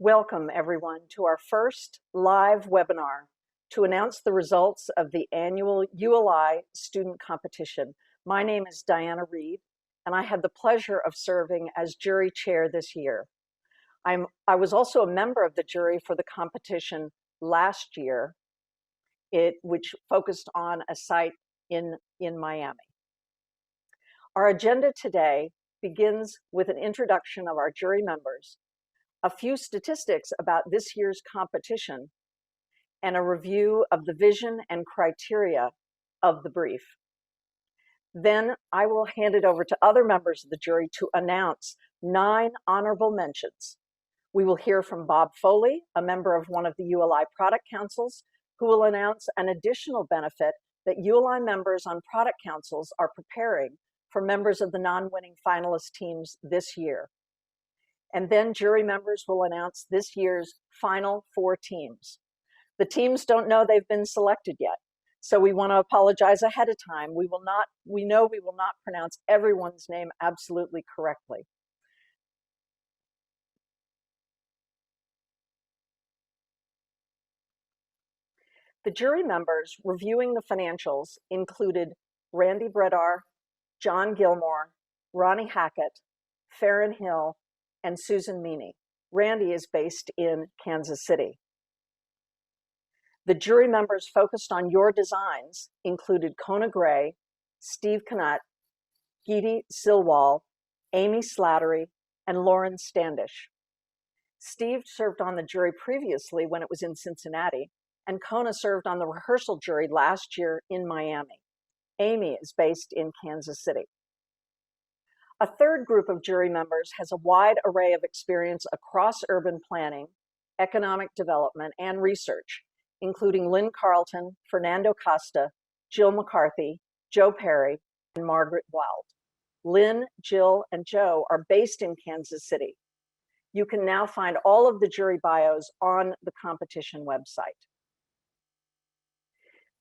Welcome, everyone, to our first live webinar to announce the results of the annual ULI student competition. My name is Diana Reed, and I had the pleasure of serving as jury chair this year. I was also a member of the jury for the competition last year, which focused on a site in Miami. Our agenda today begins with an introduction of our jury members, a few statistics about this year's competition, and a review of the vision and criteria of the brief. Then I will hand it over to other members of the jury to announce 9 honorable mentions. We will hear from Bob Foley, a member of one of the ULI product councils, who will announce an additional benefit that ULI members on product councils are preparing for members of the non-winning finalist teams this year. And then jury members will announce this year's final 4 teams. The teams don't know they've been selected yet, so we want to apologize ahead of time. We know we will not pronounce everyone's name absolutely correctly. The jury members reviewing the financials included Randy Bredar, John Gilmore, Ronnie Hackett, Farron Hill, and Susan Meany. Randy is based in Kansas City. The jury members focused on your designs included Kona Gray, Steve Knut, Geeti Silwal, Amy Slattery, and Lauren Standish. Steve served on the jury previously when it was in Cincinnati, and Kona served on the rehearsal jury last year in Miami. Amy is based in Kansas City. A third group of jury members has a wide array of experience across urban planning, economic development, and research, including Lynn Carlton, Fernando Costa, Jill McCarthy, Joe Perry, and Margaret Wild. Lynn, Jill, and Joe are based in Kansas City. You can now find all of the jury bios on the competition website.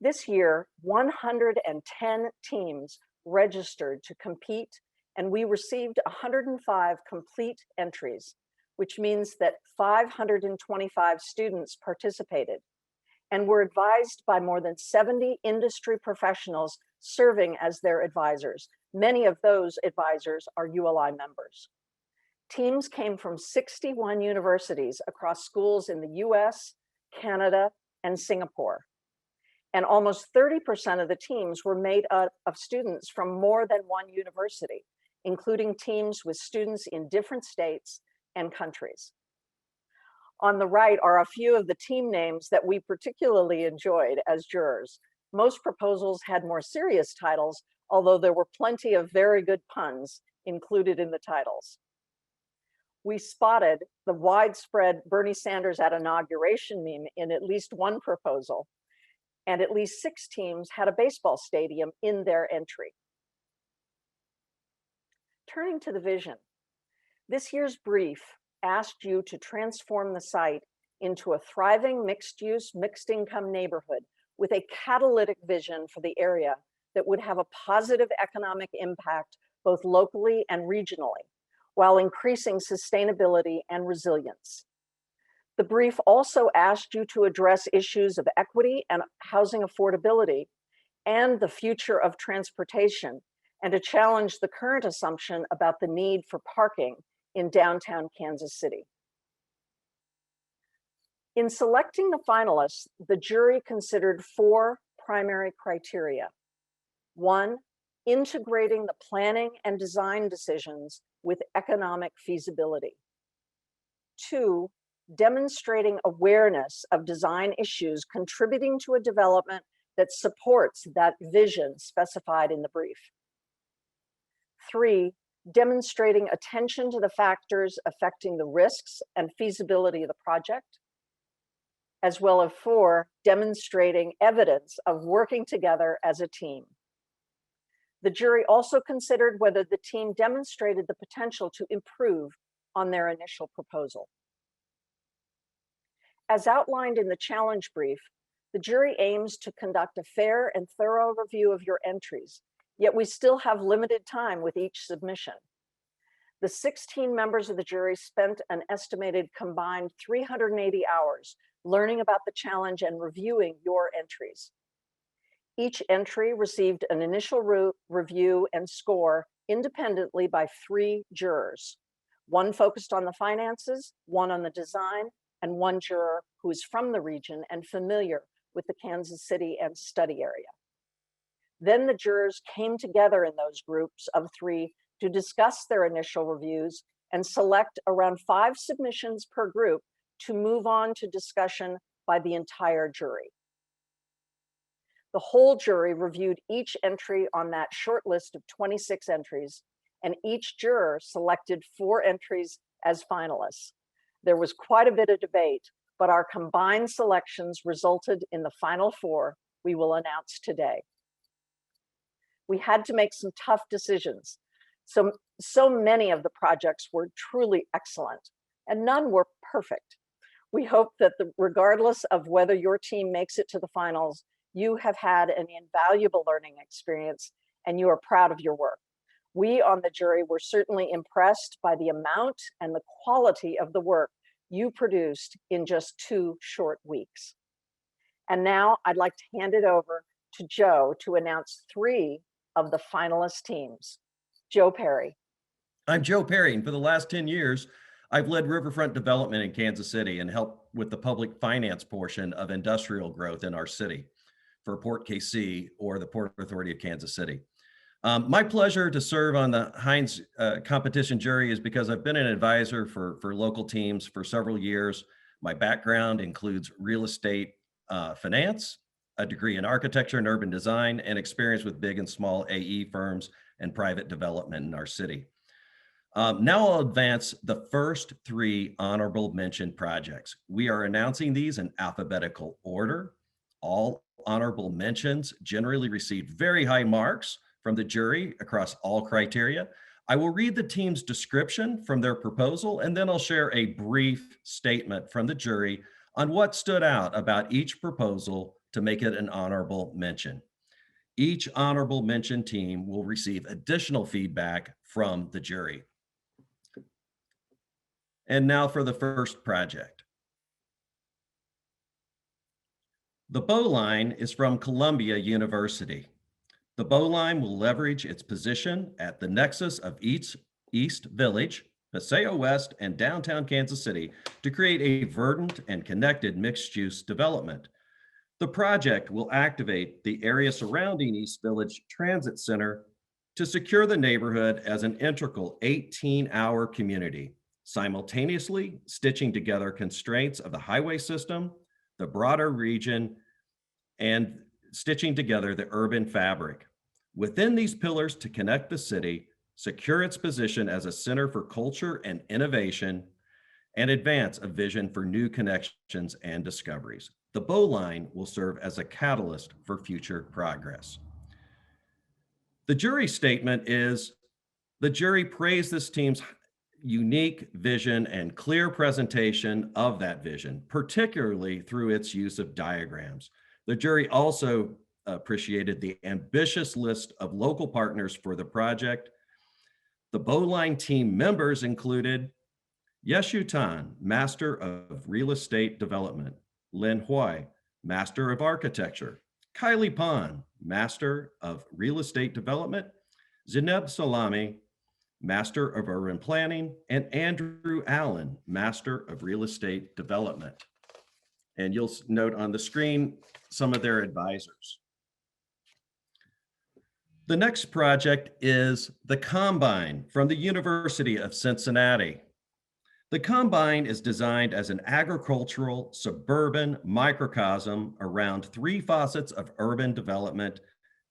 This year, 110 teams registered to compete, and we received 105 complete entries, which means that 525 students participated and were advised by more than 70 industry professionals serving as their advisors. Many of those advisors are ULI members. Teams came from 61 universities across schools in the US, Canada, and Singapore. And almost 30% of the teams were made up of students from more than one university, including teams with students in different states and countries. On the right are a few of the team names that we particularly enjoyed as jurors. Most proposals had more serious titles, although there were plenty of very good puns included in the titles. We spotted the widespread Bernie Sanders at inauguration meme in at least one proposal, and at least 6 teams had a baseball stadium in their entry. Turning to the vision, this year's brief asked you to transform the site into a thriving mixed-use, mixed-income neighborhood with a catalytic vision for the area that would have a positive economic impact both locally and regionally, while increasing sustainability and resilience. The brief also asked you to address issues of equity and housing affordability and the future of transportation, and to challenge the current assumption about the need for parking in downtown Kansas City. In selecting the finalists, the jury considered 4 primary criteria. 1, integrating the planning and design decisions with economic feasibility. 2, demonstrating awareness of design issues contributing to a development that supports that vision specified in the brief. 3, demonstrating attention to the factors affecting the risks and feasibility of the project, as well as 4, demonstrating evidence of working together as a team. The jury also considered whether the team demonstrated the potential to improve on their initial proposal. As outlined in the challenge brief, the jury aims to conduct a fair and thorough review of your entries, yet we still have limited time with each submission. The 16 members of the jury spent an estimated combined 380 hours learning about the challenge and reviewing your entries. Each entry received an initial review and score independently by 3 jurors. One focused on the finances, one on the design, and one juror who is from the region and familiar with the Kansas City and study area. Then the jurors came together in those groups of 3 to discuss their initial reviews and select around 5 submissions per group to move on to discussion by the entire jury. The whole jury reviewed each entry on that short list of 26 entries, and each juror selected 4 entries as finalists. There was quite a bit of debate, but our combined selections resulted in the final 4 we will announce today. We had to make some tough decisions. So many of the projects were truly excellent, and none were perfect. We hope that regardless of whether your team makes it to the finals, you have had an invaluable learning experience and you are proud of your work. We on the jury were certainly impressed by the amount and the quality of the work you produced in just 2 short weeks. And now I'd like to hand it over to Joe to announce 3 of the finalist teams. Joe Perry. I'm Joe Perry, and for the last 10 years, I've led riverfront development in Kansas City and helped with the public finance portion of industrial growth in our city for Port KC or the Port Authority of Kansas City. My pleasure to serve on the Hines competition jury is because I've been an advisor for local teams for several years. My background includes real estate finance, a degree in architecture and urban design, and experience with big and small AE firms and private development in our city. Now I'll advance the first 3 honorable mention projects. We are announcing these in alphabetical order. All honorable mentions generally received very high marks from the jury across all criteria. I will read the team's description from their proposal, and then I'll share a brief statement from the jury on what stood out about each proposal to make it an honorable mention. Each honorable mention team will receive additional feedback from the jury. And now for the first project. The Bowline is from Columbia University. The Bowline will leverage its position at the nexus of East Village, Paseo West, and downtown Kansas City to create a verdant and connected mixed-use development. The project will activate the area surrounding East Village Transit Center to secure the neighborhood as an integral 18-hour community, simultaneously stitching together constraints of the highway system, the broader region, and stitching together the urban fabric. Within these pillars to connect the city, secure its position as a center for culture and innovation, and advance a vision for new connections and discoveries. The Bowline will serve as a catalyst for future progress. The jury statement is, the jury praised this team's unique vision and clear presentation of that vision, particularly through its use of diagrams. The jury also appreciated the ambitious list of local partners for the project. The Bowline team members included Yeshu Tan, Master of Real Estate Development, Lin Hui, Master of Architecture, Kylie Pon, Master of Real Estate Development, Zineb Salami, Master of Urban Planning, and Andrew Allen, Master of Real Estate Development. And you'll note on the screen some of their advisors. The next project is the Combine from the University of Cincinnati. The Combine is designed as an agricultural suburban microcosm around 3 facets of urban development: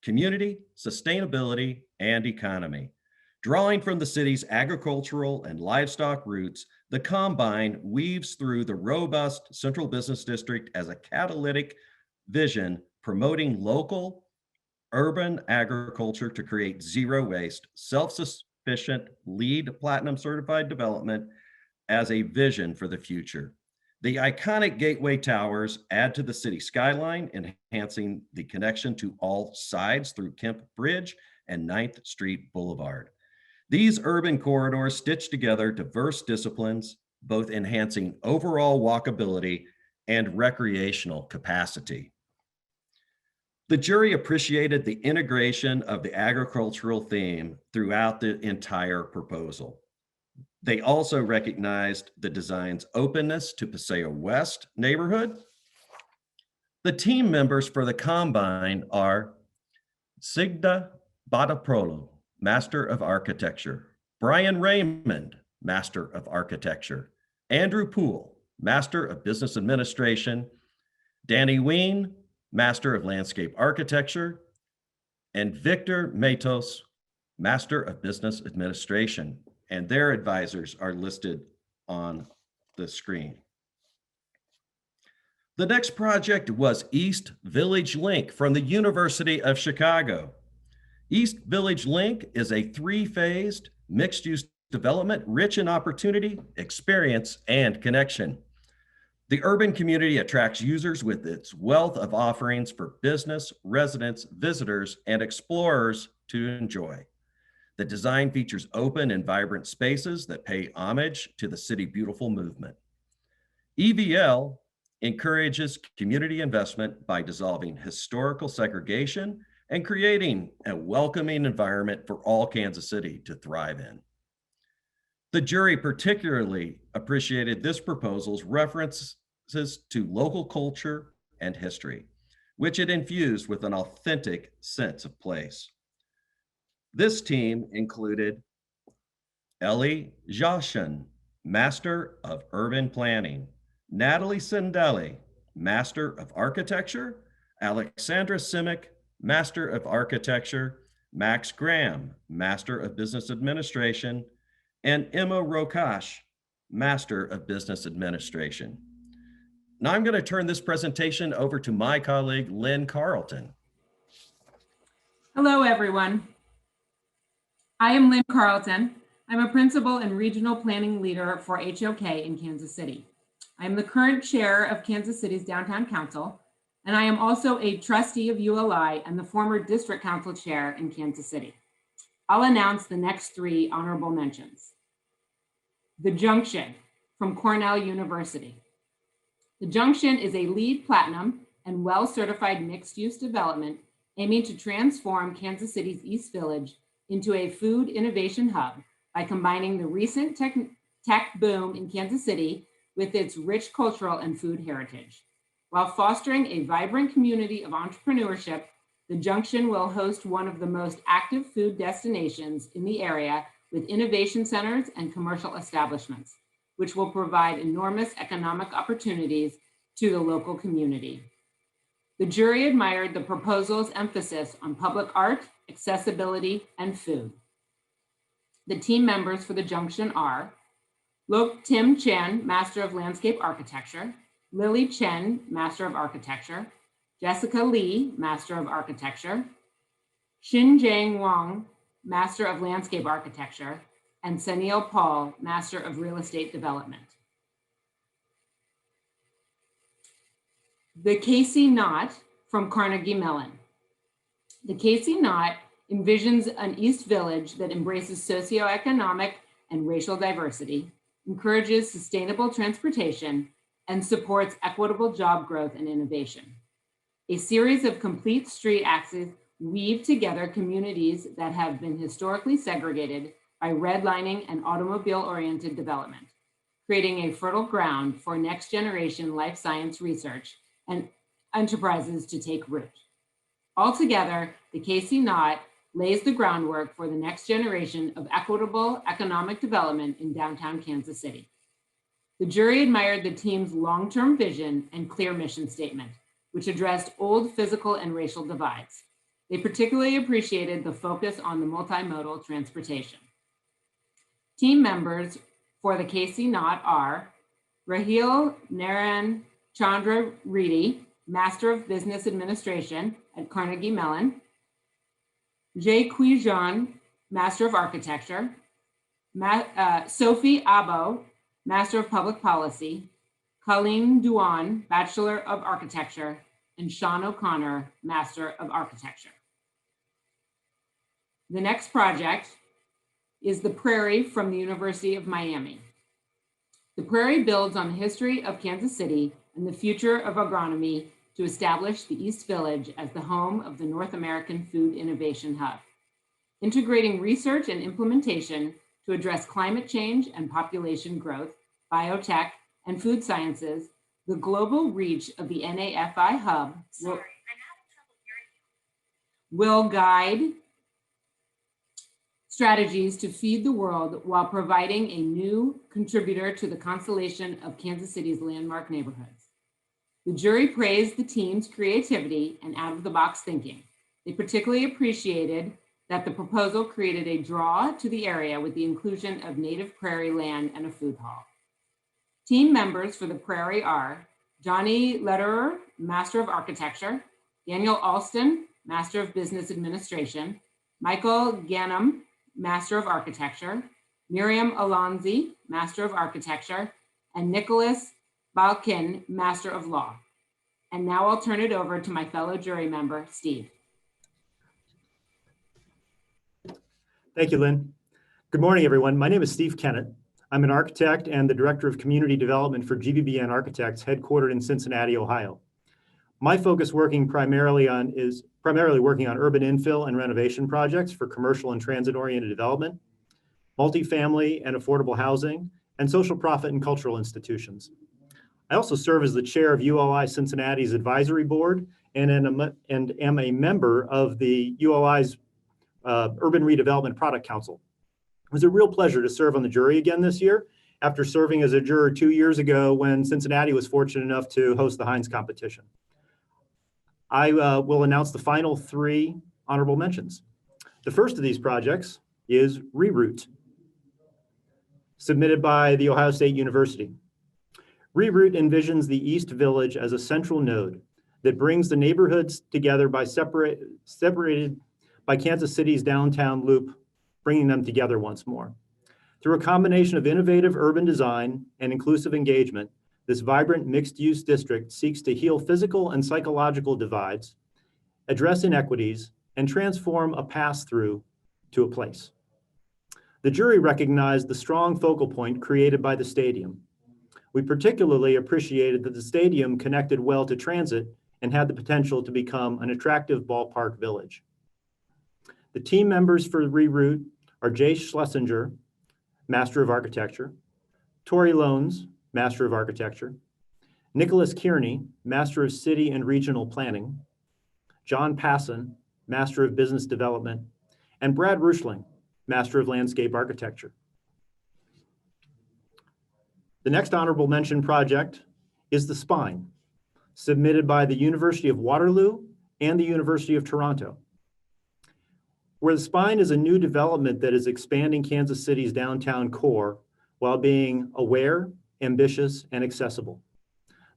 community, sustainability, and economy. Drawing from the city's agricultural and livestock roots, the Combine weaves through the robust Central Business District as a catalytic vision promoting local urban agriculture to create zero waste, self-sufficient, LEED Platinum certified development as a vision for the future. The iconic Gateway Towers add to the city skyline, enhancing the connection to all sides through Kemp Bridge and 9th Street Boulevard. These urban corridors stitch together diverse disciplines, both enhancing overall walkability and recreational capacity. The jury appreciated the integration of the agricultural theme throughout the entire proposal. They also recognized the design's openness to Paseo West neighborhood. The team members for the Combine are Sigda Badaprolo, Master of Architecture, Brian Raymond, Master of Architecture, Andrew Poole, Master of Business Administration, Danny Ween, Master of Landscape Architecture, and Victor Matos, Master of Business Administration. And their advisors are listed on the screen. The next project was East Village Link from the University of Chicago. East Village Link is a three-phased mixed-use development rich in opportunity, experience, and connection. The urban community attracts users with its wealth of offerings for business, residents, visitors, and explorers to enjoy. The design features open and vibrant spaces that pay homage to the City Beautiful movement. EVL encourages community investment by dissolving historical segregation and creating a welcoming environment for all Kansas City to thrive in. The jury particularly appreciated this proposal's references to local culture and history, which it infused with an authentic sense of place. This team included Ellie Joshin, Master of Urban Planning, Natalie Sendelli, Master of Architecture, Alexandra Simic, Master of Architecture, Max Graham, Master of Business Administration, and Emma Rokash, Master of Business Administration. Now I'm going to turn this presentation over to my colleague, Lynn Carlton. Hello, everyone. I am Lynn Carlton. I'm a principal and regional planning leader for HOK in Kansas City. I'm the current chair of Kansas City's Downtown Council, and I am also a trustee of ULI and the former district council chair in Kansas City. I'll announce the next three honorable mentions. The Junction from Cornell University. The Junction is a LEED Platinum and well-certified mixed-use development aiming to transform Kansas City's East Village into a food innovation hub by combining the recent tech boom in Kansas City with its rich cultural and food heritage. While fostering a vibrant community of entrepreneurship, the Junction will host one of the most active food destinations in the area with innovation centers and commercial establishments, which will provide enormous economic opportunities to the local community. The jury admired the proposal's emphasis on public art, accessibility, and food. The team members for the Junction are Lok Tim Chen, Master of Landscape Architecture, Lily Chen, Master of Architecture, Jessica Lee, Master of Architecture, Xinjiang Wang, Master of Landscape Architecture, and Sanil Paul, Master of Real Estate Development. The Casey Knott from Carnegie Mellon. The Casey Knott envisions an East Village that embraces socioeconomic and racial diversity, encourages sustainable transportation, and supports equitable job growth and innovation. A series of complete street axes weave together communities that have been historically segregated by redlining and automobile-oriented development, creating a fertile ground for next-generation life science research and enterprises to take root. Altogether, the Casey Knott lays the groundwork for the next generation of equitable economic development in downtown Kansas City. The jury admired the team's long-term vision and clear mission statement, which addressed old physical and racial divides. They particularly appreciated the focus on the multimodal transportation. Team members for the Casey Knott are Rahil Naran Chandra Reddy, Master of Business Administration at Carnegie Mellon, Jay Quijan, Master of Architecture, Sophie Abo, Master of Public Policy, Colleen Duan, Bachelor of Architecture, and Sean O'Connor, Master of Architecture. The next project is The Prairie from the University of Miami. The Prairie builds on the history of Kansas City and the future of agronomy to establish the East Village as the home of the North American Food Innovation Hub, integrating research and implementation to address climate change and population growth, biotech, and food sciences. The global reach of the NAFI Hub will guide strategies to feed the world while providing a new contributor to the constellation of Kansas City's landmark neighborhoods. The jury praised the team's creativity and out-of-the-box thinking. They particularly appreciated that the proposal created a draw to the area with the inclusion of native prairie land and a food hall. Team members for the Prairie are Johnny Lederer, Master of Architecture, Daniel Alston, Master of Business Administration, Michael Ganem, Master of Architecture, Miriam Alonzi, Master of Architecture, and Nicholas Balkin, Master of Law. And now I'll turn it over to my fellow jury member, Steve. Thank you, Lynn. Good morning, everyone. My name is Steve Kennett. I'm an architect and the Director of Community Development for GBBN Architects, headquartered in Cincinnati, Ohio. My focus is primarily working on urban infill and renovation projects for commercial and transit-oriented development, multifamily and affordable housing, and social profit and cultural institutions. I also serve as the chair of ULI Cincinnati's advisory board and am a member of the ULI's Urban Redevelopment Product Council. It was a real pleasure to serve on the jury again this year after serving as a juror 2 years ago when Cincinnati was fortunate enough to host the Hines competition. I will announce the final 3 honorable mentions. The first of these projects is Reroute, submitted by The Ohio State University. Reroute envisions the East Village as a central node that brings the neighborhoods together by separated by Kansas City's downtown loop, bringing them together once more. Through a combination of innovative urban design and inclusive engagement, this vibrant mixed-use district seeks to heal physical and psychological divides, address inequities, and transform a pass-through to a place. The jury recognized the strong focal point created by the stadium. We particularly appreciated that the stadium connected well to transit and had the potential to become an attractive ballpark village. The team members for Reroute are Jay Schlesinger, Master of Architecture, Tori Loans, Master of Architecture, Nicholas Kearney, Master of City and Regional Planning, John Passon, Master of Business Development, and Brad Rushling, Master of Landscape Architecture. The next honorable mention project is The Spine, submitted by the University of Waterloo and the University of Toronto. Where The Spine is a new development that is expanding Kansas City's downtown core while being aware, ambitious, and accessible.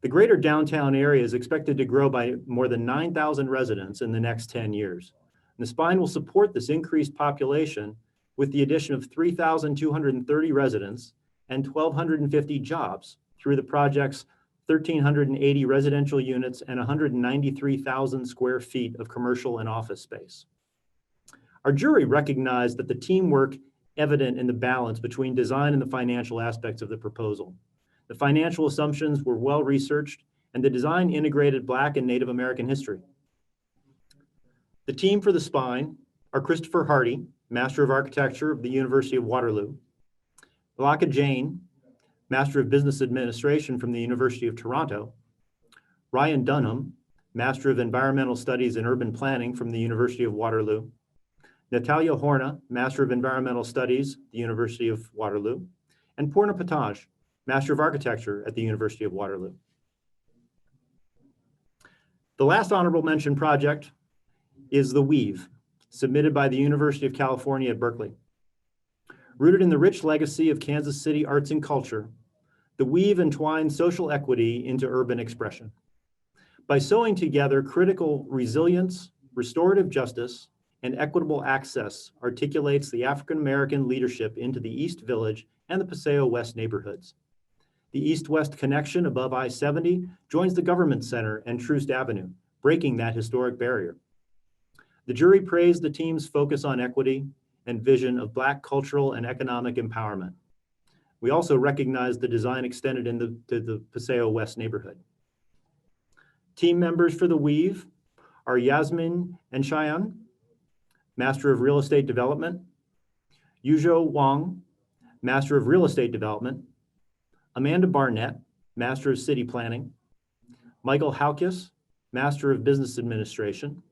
The greater downtown area is expected to grow by more than 9,000 residents in the next 10 years. And The Spine will support this increased population with the addition of 3,230 residents and 1,250 jobs through the project's 1,380 residential units and 193,000 square feet of commercial and office space. Our jury recognized that the teamwork evident in the balance between design and the financial aspects of the proposal. The financial assumptions were well researched and the design integrated Black and Native American history. The team for The Spine are Christopher Hardy, Master of Architecture of the University of Waterloo, Alaka Jain, Master of Business Administration from the University of Toronto, Ryan Dunham, Master of Environmental Studies and Urban Planning from the University of Waterloo, Natalia Horna, Master of Environmental Studies, the University of Waterloo, and Purna Pataj, Master of Architecture at the University of Waterloo. The last honorable mention project is The Weave, submitted by the University of California at Berkeley. Rooted in the rich legacy of Kansas City arts and culture, The Weave entwines social equity into urban expression. By sewing together critical resilience, restorative justice, and equitable access articulates the African-American leadership into the East Village and the Paseo West neighborhoods. The East-West connection above I-70 joins the Government Center and Troost Avenue, breaking that historic barrier. The jury praised the team's focus on equity and vision of Black cultural and economic empowerment. We also recognize the design extended to the Paseo West neighborhood. Team members for the Weave are Yasmin and Cheyenne, Master of Real Estate Development, Yuzhou Wang, Master of Real Estate Development, Amanda Barnett, Master of City Planning, Michael Halkis, Master of Business Administration,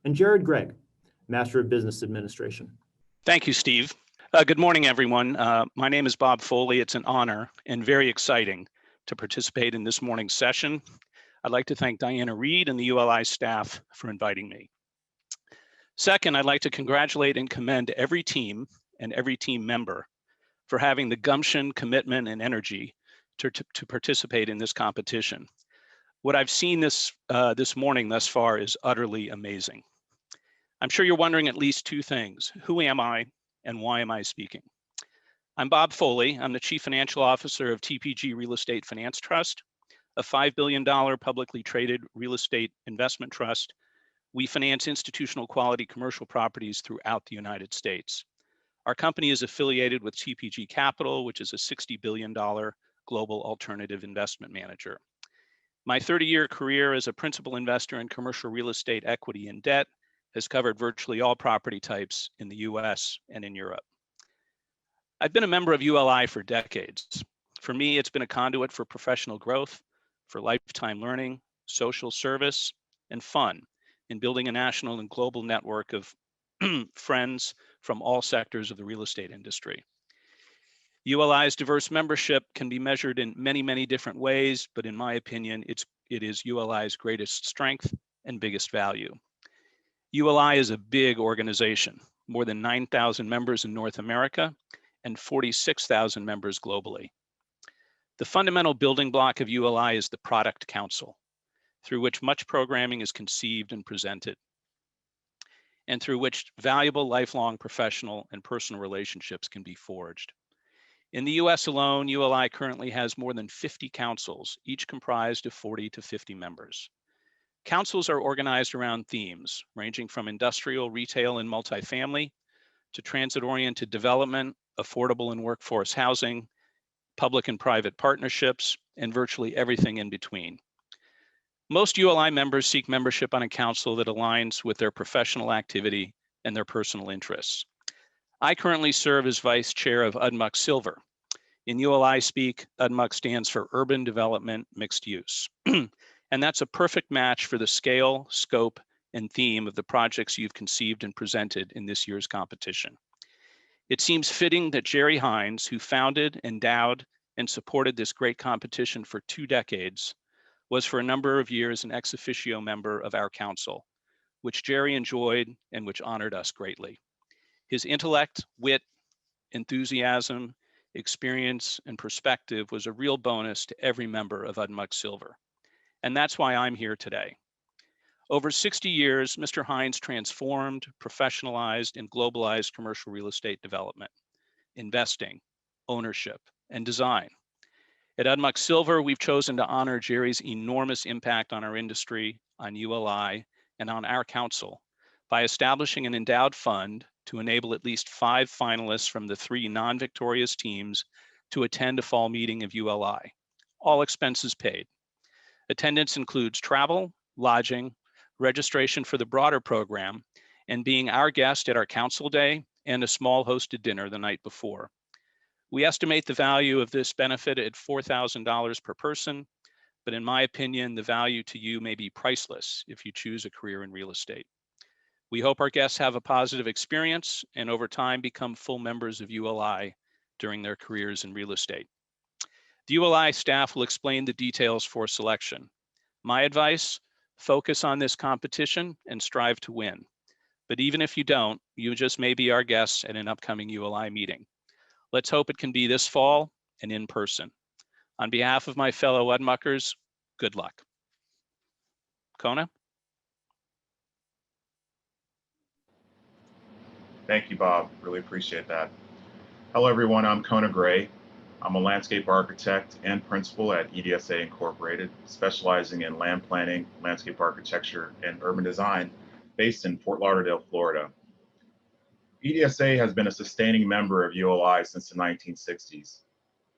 and Jared Gregg, Master of Business Administration. Thank you, Steve. Good morning, everyone. My name is Bob Foley. It's an honor and very exciting to participate in this morning's session. I'd like to thank Diana Reed and the ULI staff for inviting me. Second, I'd like to congratulate and commend every team and every team member for having the gumption, commitment, and energy to participate in this competition. What I've seen this morning thus far is utterly amazing. I'm sure you're wondering at least two things. Who am I and why am I speaking? I'm Bob Foley. I'm the Chief Financial Officer of TPG Real Estate Finance Trust, a $5 billion publicly traded real estate investment trust. We finance institutional quality commercial properties throughout the United States. Our company is affiliated with TPG Capital, which is a $60 billion global alternative investment manager. My 30-year career as a principal investor in commercial real estate equity and debt has covered virtually all property types in the US and in Europe. I've been a member of ULI for decades. For me, it's been a conduit for professional growth, for lifetime learning, social service, and fun in building a national and global network of friends from all sectors of the real estate industry. ULI's diverse membership can be measured in many, many different ways, but in my opinion, it is ULI's greatest strength and biggest value. ULI is a big organization, more than 9,000 members in North America and 46,000 members globally. The fundamental building block of ULI is the Product Council, through which much programming is conceived and presented, and through which valuable lifelong professional and personal relationships can be forged. In the US alone, ULI currently has more than 50 councils, each comprised of 40 to 50 members. Councils are organized around themes ranging from industrial, retail, and multifamily to transit-oriented development, affordable and workforce housing, public and private partnerships, and virtually everything in between. Most ULI members seek membership on a council that aligns with their professional activity and their personal interests. I currently serve as vice chair of UDMUC Silver. In ULI speak, UDMUC stands for Urban Development Mixed Use. And that's a perfect match for the scale, scope, and theme of the projects you've conceived and presented in this year's competition. It seems fitting that Jerry Hines, who founded, endowed, and supported this great competition for 2 decades, was for a number of years an ex officio member of our council, which Jerry enjoyed and which honored us greatly. His intellect, wit, enthusiasm, experience, and perspective was a real bonus to every member of UDMUC Silver. And that's why I'm here today. Over 60 years, Mr. Hines transformed, professionalized, and globalized commercial real estate development, investing, ownership, and design. At UDMUC Silver, we've chosen to honor Jerry's enormous impact on our industry, on ULI, and on our council by establishing an endowed fund to enable at least 5 finalists from the 3 non-victorious teams to attend a fall meeting of ULI, all expenses paid. Attendance includes travel, lodging, registration for the broader program, and being our guest at our council day and a small hosted dinner the night before. We estimate the value of this benefit at $4,000 per person, but in my opinion, the value to you may be priceless if you choose a career in real estate. We hope our guests have a positive experience and over time become full members of ULI during their careers in real estate. The ULI staff will explain the details for selection. My advice, focus on this competition and strive to win. But even if you don't, you just may be our guests at an upcoming ULI meeting. Let's hope it can be this fall and in person. On behalf of my fellow UDMUCers, good luck. Kona? Thank you, Bob. Really appreciate that. Hello, everyone. I'm Kona Gray. I'm a landscape architect and principal at EDSA Incorporated, specializing in land planning, landscape architecture, and urban design based in Fort Lauderdale, Florida. EDSA has been a sustaining member of ULI since the 1960s.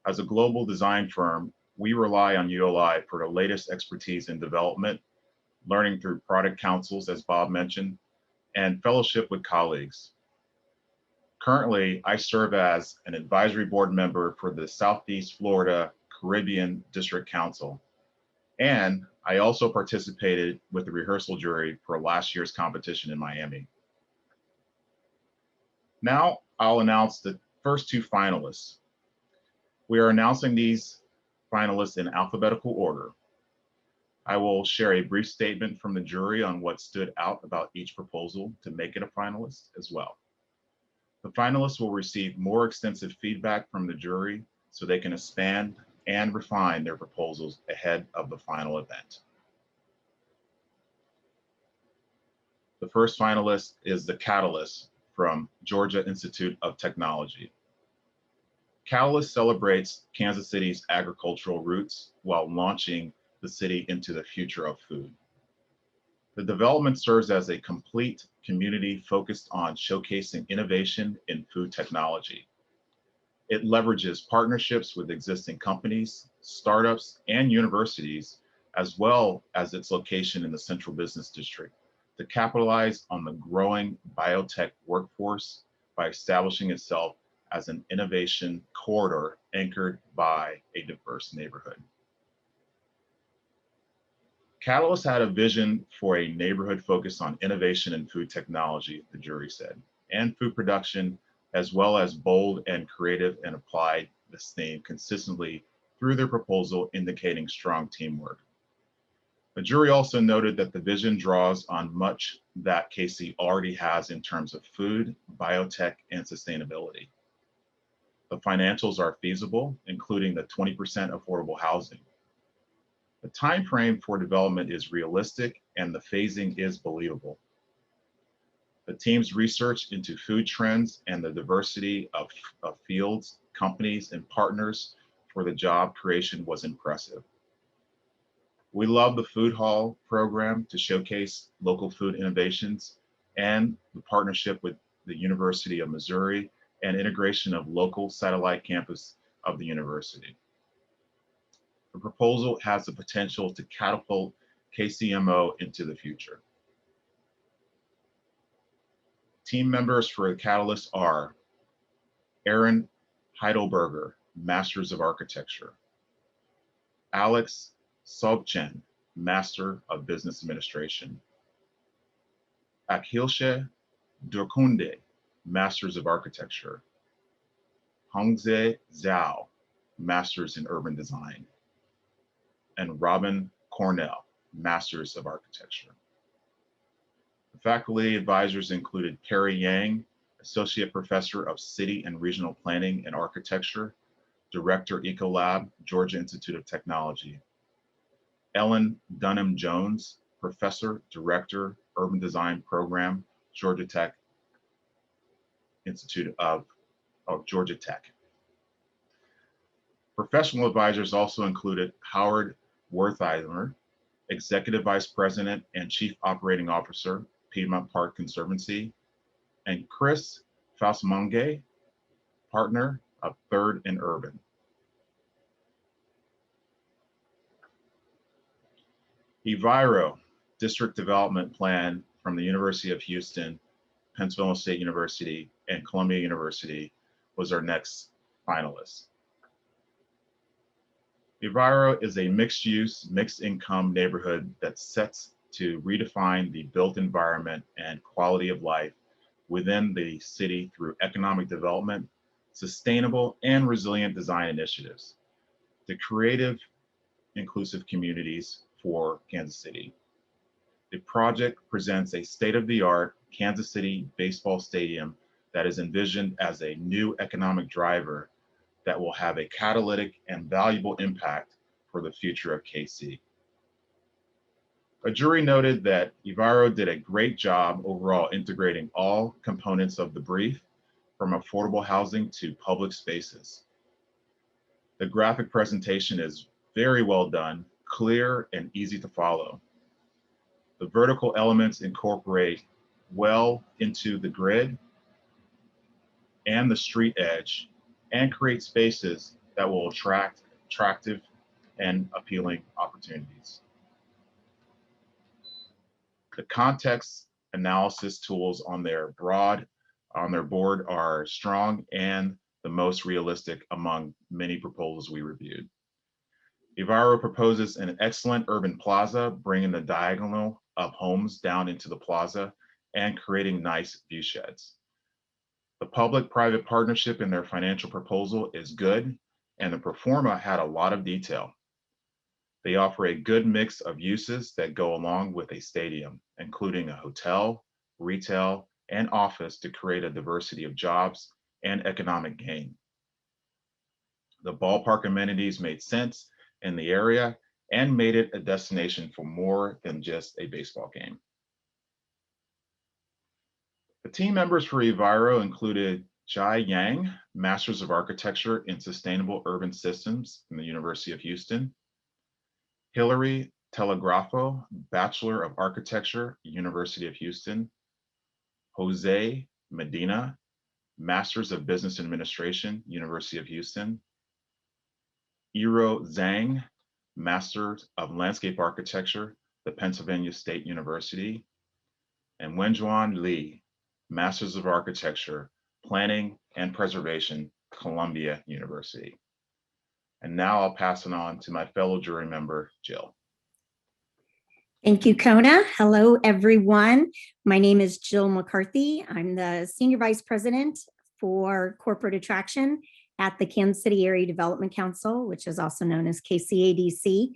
As a global design firm, we rely on ULI for the latest expertise in development, learning through product councils, as Bob mentioned, and fellowship with colleagues. Currently, I serve as an advisory board member for the Southeast Florida Caribbean District Council, and I also participated with the rehearsal jury for last year's competition in Miami. Now I'll announce the first two finalists. We are announcing these finalists in alphabetical order. I will share a brief statement from the jury on what stood out about each proposal to make it a finalist as well. The finalists will receive more extensive feedback from the jury so they can expand and refine their proposals ahead of the final event. The first finalist is the Catalyst from Georgia Institute of Technology. Catalyst celebrates Kansas City's agricultural roots while launching the city into the future of food. The development serves as a complete community focused on showcasing innovation in food technology. It leverages partnerships with existing companies, startups, and universities, as well as its location in the Central Business District, to capitalize on the growing biotech workforce by establishing itself as an innovation corridor anchored by a diverse neighborhood. Catalyst had a vision for a neighborhood focused on innovation in food technology, the jury said, and food production, as well as bold and creative, and applied this theme consistently through their proposal, indicating strong teamwork. The jury also noted that the vision draws on much that KC already has in terms of food, biotech, and sustainability. The financials are feasible, including the 20% affordable housing. The time frame for development is realistic and the phasing is believable. The team's research into food trends and the diversity of fields, companies, and partners for the job creation was impressive. We love the Food Hall program to showcase local food innovations and the partnership with the University of Missouri and integration of local satellite campus of the university. The proposal has the potential to catapult KCMO into the future. Team members for the Catalyst are Aaron Heidelberger, Masters of Architecture, Alex Sobchen, Master of Business Administration, Akhilshe Durkunde, Masters of Architecture, Hongze Zhao, Masters in Urban Design, and Robin Cornell, Masters of Architecture. The faculty advisors included Perry Yang, Associate Professor of City and Regional Planning and Architecture, Director Ecolab, Georgia Institute of Technology, Ellen Dunham Jones, Professor, Director, Urban Design Program, Georgia Tech Institute of Georgia Tech. Professional advisors also included Howard Wertheimer, Executive Vice President and Chief Operating Officer, Piedmont Park Conservancy, and Chris Fausmonge, Partner of Third and Urban. Eviro, District Development Plan from the University of Houston, Pennsylvania State University, and Columbia University was our next finalist. Eviro is a mixed-use, mixed-income neighborhood that sets to redefine the built environment and quality of life within the city through economic development, sustainable and resilient design initiatives, to creative, inclusive communities for Kansas City. The project presents a state-of-the-art Kansas City baseball stadium that is envisioned as a new economic driver that will have a catalytic and valuable impact for the future of KC. A jury noted that Eviro did a great job overall integrating all components of the brief, from affordable housing to public spaces. The graphic presentation is very well done, clear, and easy to follow. The vertical elements incorporate well into the grid, and the street edge, and create spaces that will attract attractive and appealing opportunities. The context analysis tools on their board are strong and the most realistic among many proposals we reviewed. Eviro proposes an excellent urban plaza, bringing the diagonal of homes down into the plaza and creating nice view sheds. The public-private partnership in their financial proposal is good, and the pro forma had a lot of detail. They offer a good mix of uses that go along with a stadium, including a hotel, retail, and office to create a diversity of jobs and economic gain. The ballpark amenities made sense in the area and made it a destination for more than just a baseball game. The team members for Eviro included Jai Yang, Masters of Architecture in Sustainable Urban Systems from the University of Houston, Hilary Telegrafo, Bachelor of Architecture, University of Houston, Jose Medina, Masters of Business Administration, University of Houston, Iro Zhang, Master of Landscape Architecture, the Pennsylvania State University, and Wenjuan Li, Masters of Architecture, Planning and Preservation, Columbia University. And now I'll pass it on to my fellow jury member, Jill. Thank you, Kona. Hello, everyone. My name is Jill McCarthy. I'm the Senior Vice President for Corporate Attraction at the Kansas City Area Development Council, which is also known as KCADC.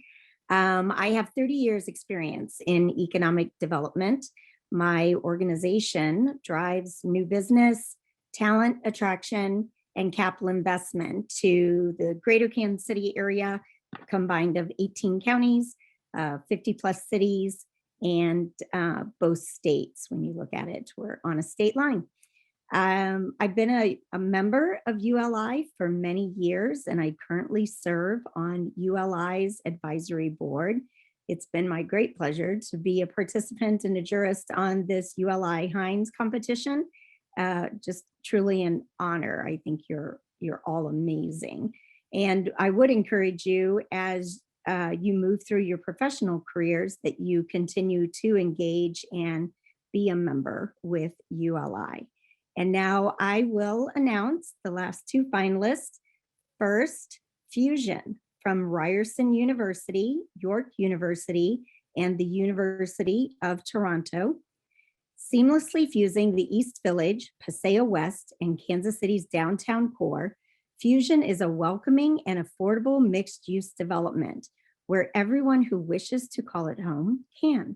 I have 30 years experience in economic development. My organization drives new business, talent attraction, and capital investment to the greater Kansas City area, combined of 18 counties, 50 plus cities, and both states. When you look at it, we're on a state line. I've been a member of ULI for many years, and I currently serve on ULI's advisory board. It's been my great pleasure to be a participant and a jurist on this ULI Hines competition. Just truly an honor. I think you're all amazing. And I would encourage you, as you move through your professional careers, that you continue to engage and be a member with ULI. And now I will announce the last two finalists. First, Fusion from Ryerson University, York University, and the University of Toronto. Seamlessly fusing the East Village, Paseo West, and Kansas City's downtown core, Fusion is a welcoming and affordable mixed-use development where everyone who wishes to call it home can.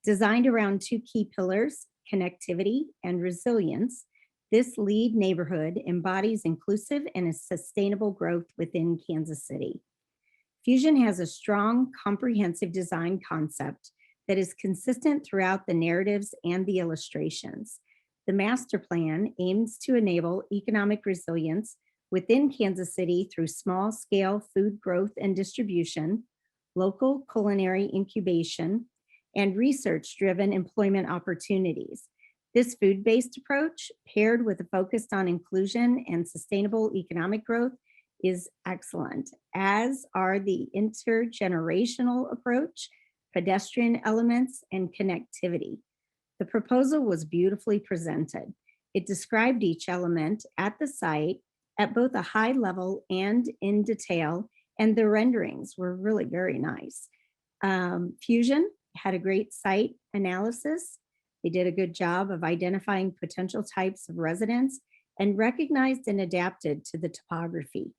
Designed around two key pillars, connectivity and resilience, this LEED neighborhood embodies inclusive and sustainable growth within Kansas City. Fusion has a strong, comprehensive design concept that is consistent throughout the narratives and the illustrations. The master plan aims to enable economic resilience within Kansas City through small-scale food growth and distribution, local culinary incubation, and research-driven employment opportunities. This food-based approach, paired with a focus on inclusion and sustainable economic growth, is excellent, as are the intergenerational approach, pedestrian elements, and connectivity. The proposal was beautifully presented. It described each element at the site at both a high level and in detail, and the renderings were really very nice. Fusion had a great site analysis. They did a good job of identifying potential types of residents and recognized and adapted to the topography.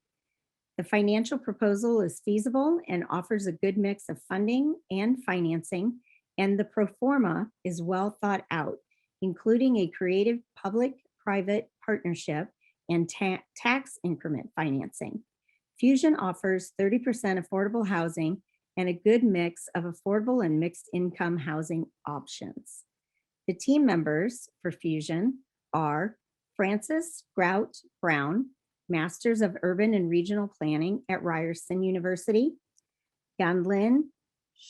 The financial proposal is feasible and offers a good mix of funding and financing, and the pro forma is well thought out, including a creative public-private partnership and tax increment financing. Fusion offers 30% affordable housing and a good mix of affordable and mixed income housing options. The team members for Fusion are Francis Grout Brown, Masters of Urban and Regional Planning at Ryerson University, Ganlin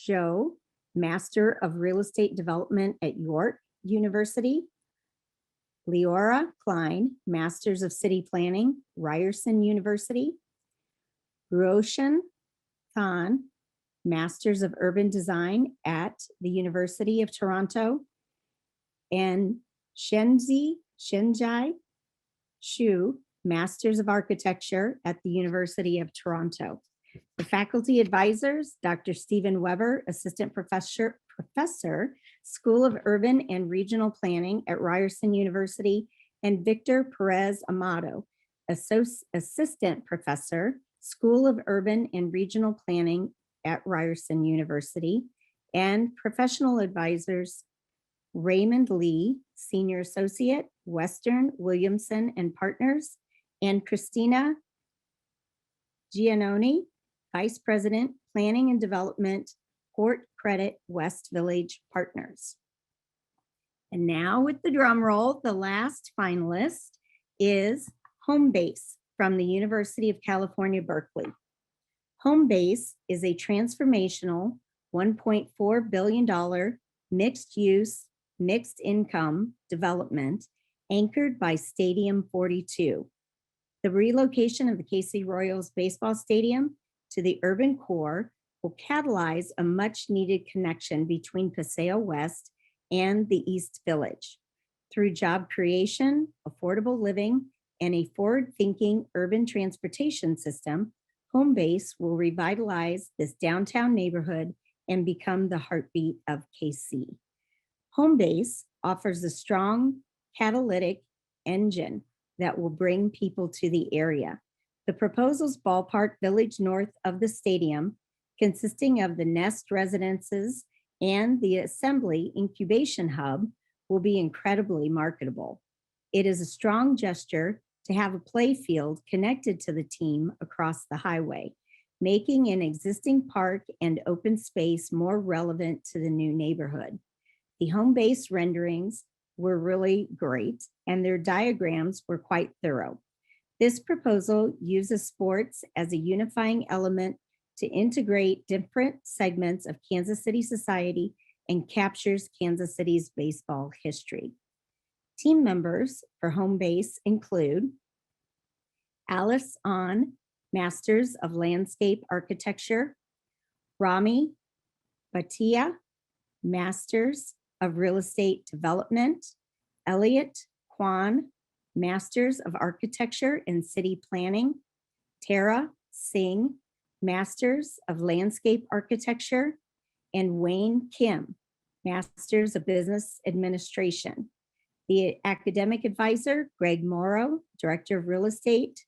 Zhou, Master of Real Estate Development at York University, Leora Klein, Masters of City Planning, Ryerson University. Roshan Khan, Masters of Urban Design at the University of Toronto. And Shenjai Shu, Masters of Architecture at the University of Toronto. The faculty advisors, Dr. Stephen Weber, Assistant Professor, School of Urban and Regional Planning at Ryerson University, and Victor Perez Amado, Assistant Professor, School of Urban and Regional Planning at Ryerson University, and professional advisors, Raymond Lee, Senior Associate, Western, Williamson and Partners, and Christina Giannoni, Vice President, Planning and Development, Port Credit West Village Partners. And now with the drum roll, the last finalist is Home Base from the University of California, Berkeley. Home Base is a transformational $1.4 billion mixed use, mixed income development anchored by Stadium 42. The relocation of the KC Royals baseball stadium to the urban core will catalyze a much needed connection between Paseo West and the East Village. Through job creation, affordable living, and a forward-thinking urban transportation system, Home Base will revitalize this downtown neighborhood and become the heartbeat of KC. Home Base offers a strong catalytic engine that will bring people to the area. The proposal's ballpark village north of the stadium, consisting of the Nest residences and the Assembly Incubation Hub, will be incredibly marketable. It is a strong gesture to have a play field connected to the team across the highway, making an existing park and open space more relevant to the new neighborhood. The Home Base renderings were really great, and their diagrams were quite thorough. This proposal uses sports as a unifying element to integrate different segments of Kansas City society and captures Kansas City's baseball history. Team members for Home Base include Alice On, Masters of Landscape Architecture, Rami Bhatia, Masters of Real Estate Development, Elliot Kwan, Masters of Architecture and City Planning, Tara Singh, Masters of Landscape Architecture, and Wayne Kim, Masters of Business Administration. The academic advisor, Greg Morrow, Director of Real Estate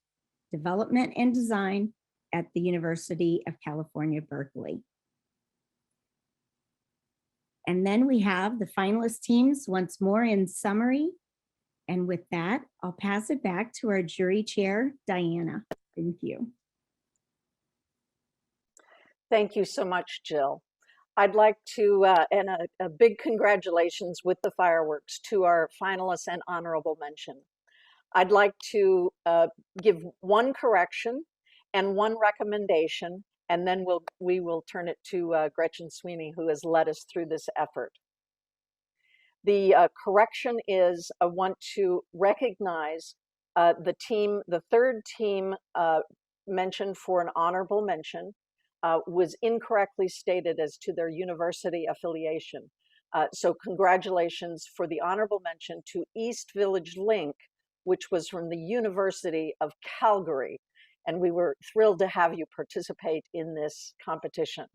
Development and Design at the University of California, Berkeley. And then we have the finalist teams once more in summary. And with that, I'll pass it back to our jury chair, Diana. Thank you. Thank you so much, Jill. I'd like to, and a big congratulations with the fireworks to our finalists and honorable mention. I'd like to give one correction and one recommendation, and then we will turn it to Gretchen Sweeney, who has led us through this effort. The correction is I want to recognize the third team mentioned for an honorable mention was incorrectly stated as to their university affiliation. So congratulations for the honorable mention to East Village Link, which was from the University of Calgary. And we were thrilled to have you participate in this competition.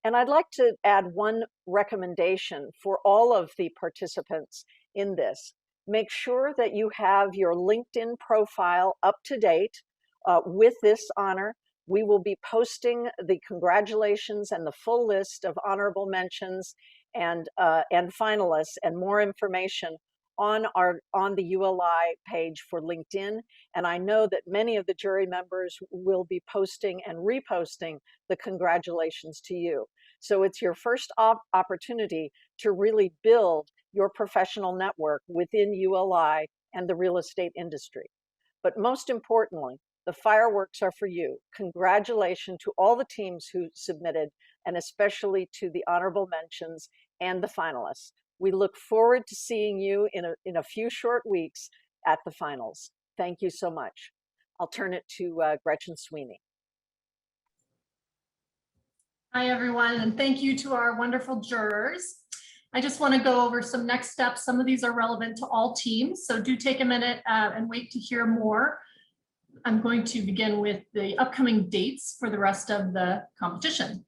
And I'd like to add one recommendation for all of the participants in this. Make sure that you have your LinkedIn profile up to date with this honor. We will be posting the congratulations and the full list of honorable mentions and finalists and more information on the ULI page for LinkedIn. And I know that many of the jury members will be posting and reposting the congratulations to you. So it's your first opportunity to really build your professional network within ULI and the real estate industry. But most importantly, the fireworks are for you. Congratulations to all the teams who submitted, and especially to the honorable mentions and the finalists. We look forward to seeing you in a few short weeks at the finals. Thank you so much. I'll turn it to Gretchen Sweeney. Hi, everyone, and thank you to our wonderful jurors. I just want to go over some next steps. Some of these are relevant to all teams, so do take a minute and wait to hear more. I'm going to begin with the upcoming dates for the rest of the competition.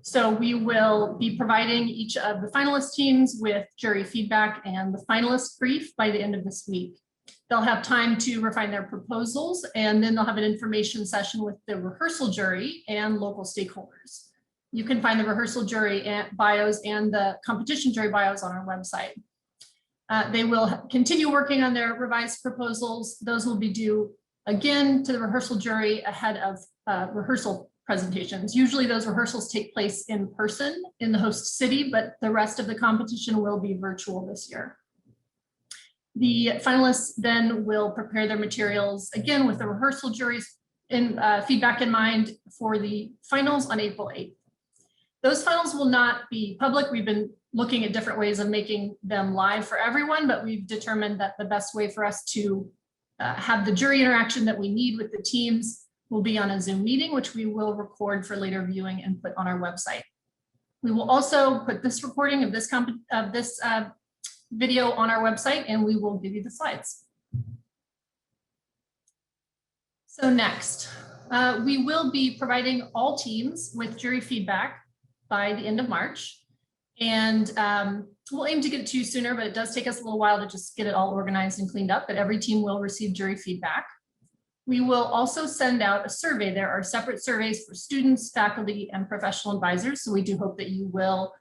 So we will be providing each of the finalist teams with jury feedback and the finalist brief by the end of this week. They'll have time to refine their proposals, and then they'll have an information session with the rehearsal jury and local stakeholders. You can find the rehearsal jury bios and the competition jury bios on our website. They will continue working on their revised proposals. Those will be due again to the rehearsal jury ahead of rehearsal presentations. Usually those rehearsals take place in person in the host city, but the rest of the competition will be virtual this year. The finalists then will prepare their materials again with the rehearsal jury's feedback in mind for the finals on April 8th. Those finals will not be public. We've been looking at different ways of making them live for everyone, but we've determined that the best way for us to have the jury interaction that we need with the teams will be on a Zoom meeting, which we will record for later viewing and put on our website. We will also put this recording of this video on our website, and we will give you the slides. So next, we will be providing all teams with jury feedback by the end of March. And we'll aim to get it to you sooner, but it does take us a little while to just get it all organized and cleaned up, but every team will receive jury feedback. We will also send out a survey. There are separate surveys for students, faculty, and professional advisors. So we do hope that you will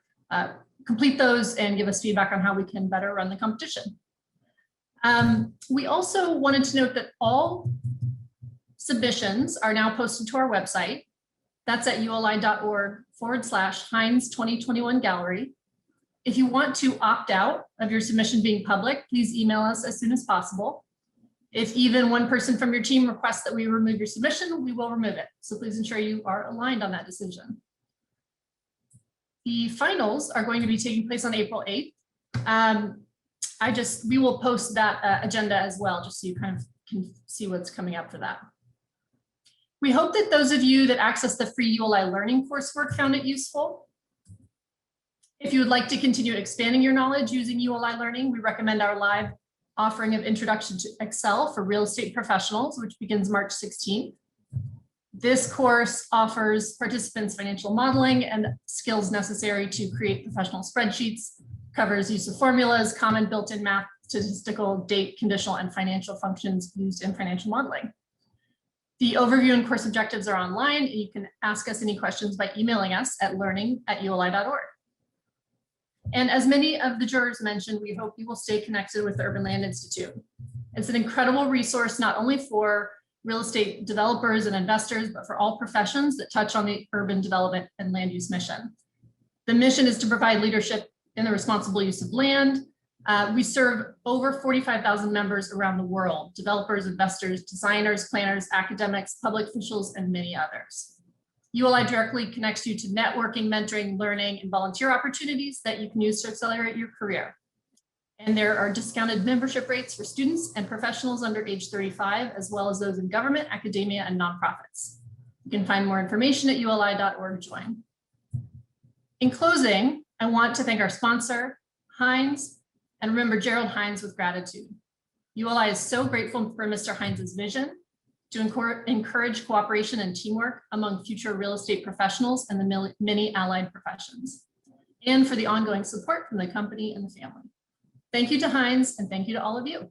complete those and give us feedback on how we can better run the competition. We also wanted to note that all submissions are now posted to our website. That's at uli.org/Hines 2021 Gallery. If you want to opt out of your submission being public, please email us as soon as possible. If even one person from your team requests that we remove your submission, we will remove it. So please ensure you are aligned on that decision. The finals are going to be taking place on April 8th. We will post that agenda as well, just so you kind of can see what's coming up for that. We hope that those of you that access the free ULI learning coursework found it useful. If you would like to continue expanding your knowledge using ULI learning, we recommend our live offering of Introduction to Excel for Real Estate Professionals, which begins March 16th. This course offers participants financial modeling and skills necessary to create professional spreadsheets, covers use of formulas, common built-in math, statistical, date, conditional, and financial functions used in financial modeling. The overview and course objectives are online, and you can ask us any questions by emailing us at learning@uli.org. And as many of the jurors mentioned, we hope you will stay connected with the Urban Land Institute. It's an incredible resource, not only for real estate developers and investors, but for all professions that touch on the urban development and land use mission. The mission is to provide leadership in the responsible use of land. We serve over 45,000 members around the world, developers, investors, designers, planners, academics, public officials, and many others. ULI directly connects you to networking, mentoring, learning, and volunteer opportunities that you can use to accelerate your career. And there are discounted membership rates for students and professionals under age 35, as well as those in government, academia, and nonprofits. You can find more information at uli.org/join. In closing, I want to thank our sponsor, Hines, and remember Gerald Hines with gratitude. ULI is so grateful for Mr. Hines' vision to encourage cooperation and teamwork among future real estate professionals and the many allied professions, and for the ongoing support from the company and the family. Thank you to Hines, and thank you to all of you.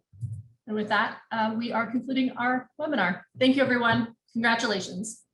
And with that, we are concluding our webinar. Thank you, everyone. Congratulations.